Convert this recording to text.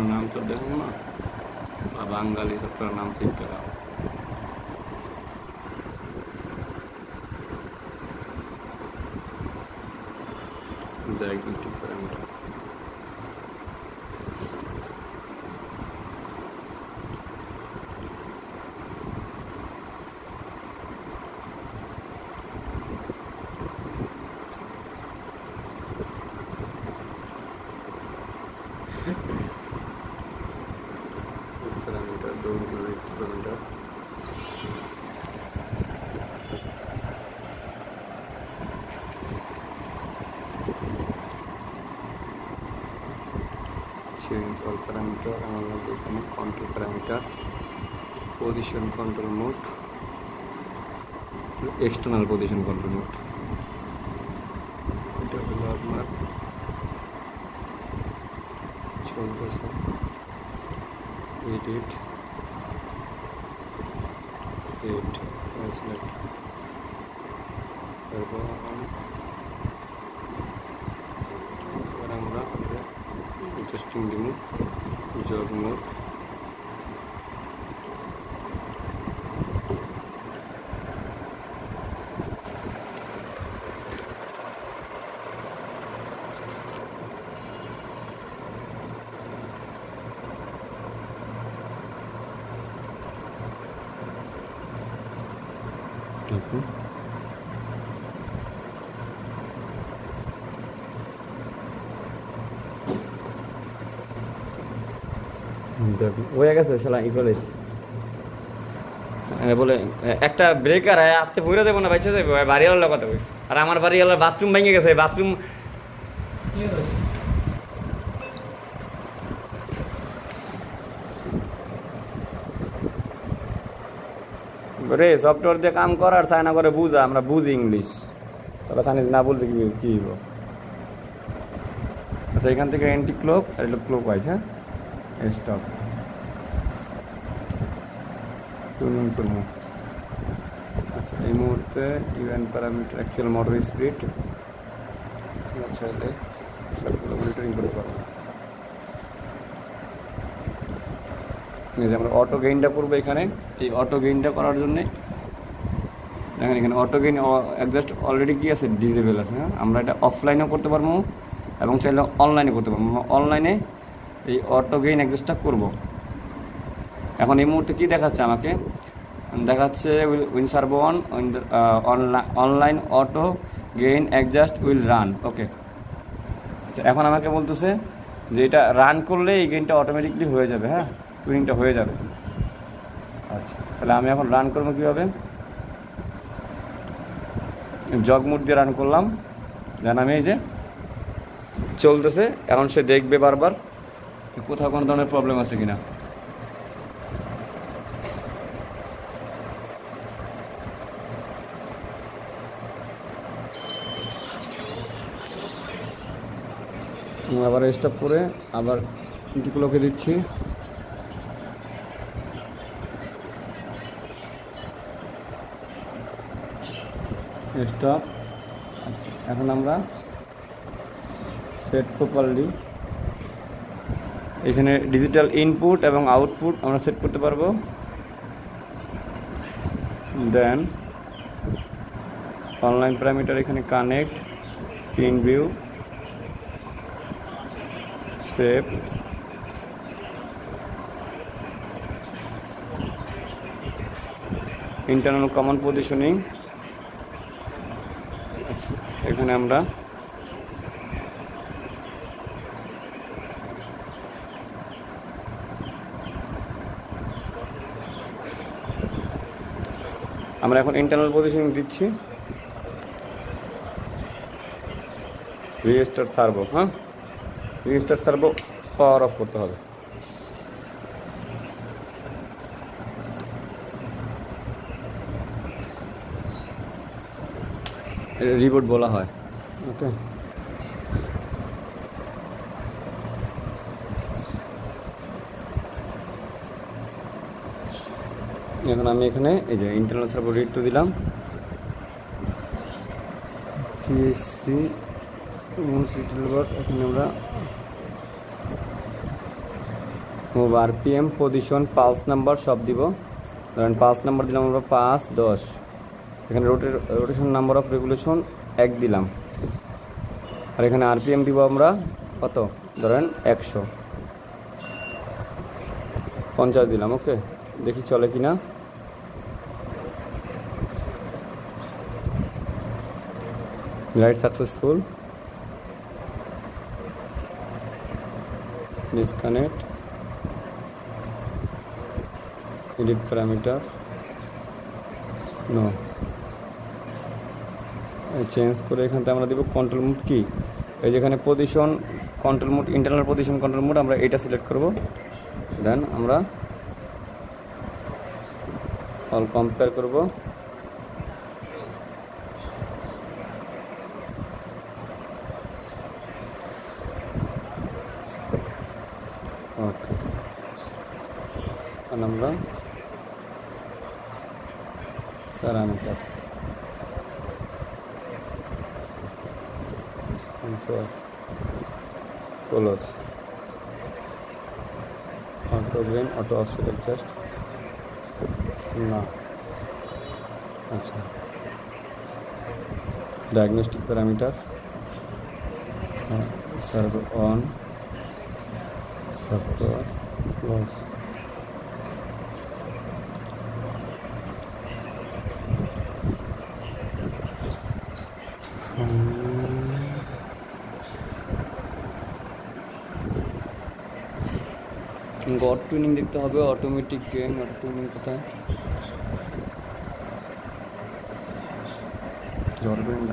সফটওয়্যারের নাম তো দেখুন না, বা বাঙালি সফটওয়্যারের নাম চিনতে দাও। Diagnostic parameter change all parameter আমরা এখানে control parameter position control mode external position control mode এটা হলো আপনার চলতেছে edit select তারপর আমরা adjusting the jog mode দেখুন হয়ে গেছে শালা ইকুয়ালাইজ বলে একটা ব্রেকার আপনি পুরো দেবো না বাইচে যাবে বাড়িওয়ালার কথা বলছি আর আমার বাড়িওয়ালার বাথরুম ভেঙে গেছে বাথরুম রে সফটওয়্যার দিয়ে কাম করার চায় না করে বুঝা আমরা বুঝি ইংলিশ তবে জানিস না বলতে কি হইব আচ্ছা এখান থেকে এন্টি ক্লোক আর এটা ক্লোক ওয়াইজ হ্যাঁ স্টপ টুনিং করবো আচ্ছা এই মুহূর্তে event parameter actual motor speed চাইলে সবগুলো মনিটরিং করতে পারবো এই যে আমরা অটো গেইনটা করবো এখানে এই অটো গেইনটা করার জন্যে দেখেন এখানে অটো গেইন অ্যাডজাস্ট অলরেডি কি আছে ডিজেবল আছে হ্যাঁ আমরা এটা অফলাইনেও করতে পারবো এবং চাইলে অনলাইনে করতে পারবো অনলাইনে এই অটো গেইন অ্যাডজাস্টটা করবো এখন এই মুহূর্তে কী দেখাচ্ছে আমাকে দেখাচ্ছে win servo online auto gain adjust will run ওকে আচ্ছা এখন আমাকে বলতেছে যে এটা রান করলে এই গেইনটা অটোমেটিকলি হয়ে যাবে হ্যাঁ টুনিংটা হয়ে যাবে আচ্ছা তাহলে আমি এখন রান করবো কীভাবে জগ মোড দিয়ে রান করলাম দেন আমি এই যে চলতেছে এখন সে দেখবে বারবার কোথাও কোনো ধরনের প্রবলেম আছে কিনা আবার স্টপ করে আবার ইন্টিগুলোকে দিচ্ছি স্টপ এখন আমরা সেট প্রপারলি এখানে ডিজিটাল ইনপুট এবং আউটপুট আমরা সেট করতে পারবো দেন অনলাইন প্যারামিটার এখানে connect pin view save internal common positioning আচ্ছা এখানে আমরা এখন ইন্টারনাল পজিশনিং দিচ্ছি রিস্টার্ট সার্ভো হ্যাঁ রিস্টার্ট সার্ভো পাওয়ার অফ করতে হবে রিবুট বলা হয় ওকে এখন আমি এখানে এই যে ইন্টারনাল সার্ভো রিড টু দিলাম পিএসসি এখানে আমরা move RPM, position, pulse number সব দিব। ধরেন পালস নাম্বার দিলাম আমরা 5, 10। এখানে রোটেশন নাম্বার অফ রেগুলেশন 1 দিলাম। আর এখানে আরপিএম দিব আমরা কত, ধরেন 150 দিলাম। ওকে, দেখি চলে কি না। Right successful. Disconnect, edit parameter, no. Change করে এখানটা আমরা দেবো কন্ট্রোল মোড কি, এই যেখানে position control mode, internal position control mode, আমরা এটা সিলেক্ট করব। দেন আমরা অল কম্পেয়ার করব। ওকে, আমরা parameter follows auto gain, auto offset adjust না। আচ্ছা, diagnostic parameter server on, software close. Auto tuning দেখতে হবে, অটোমেটিক গেইন, অটো টুনিং কোথায়, অটো টুনিং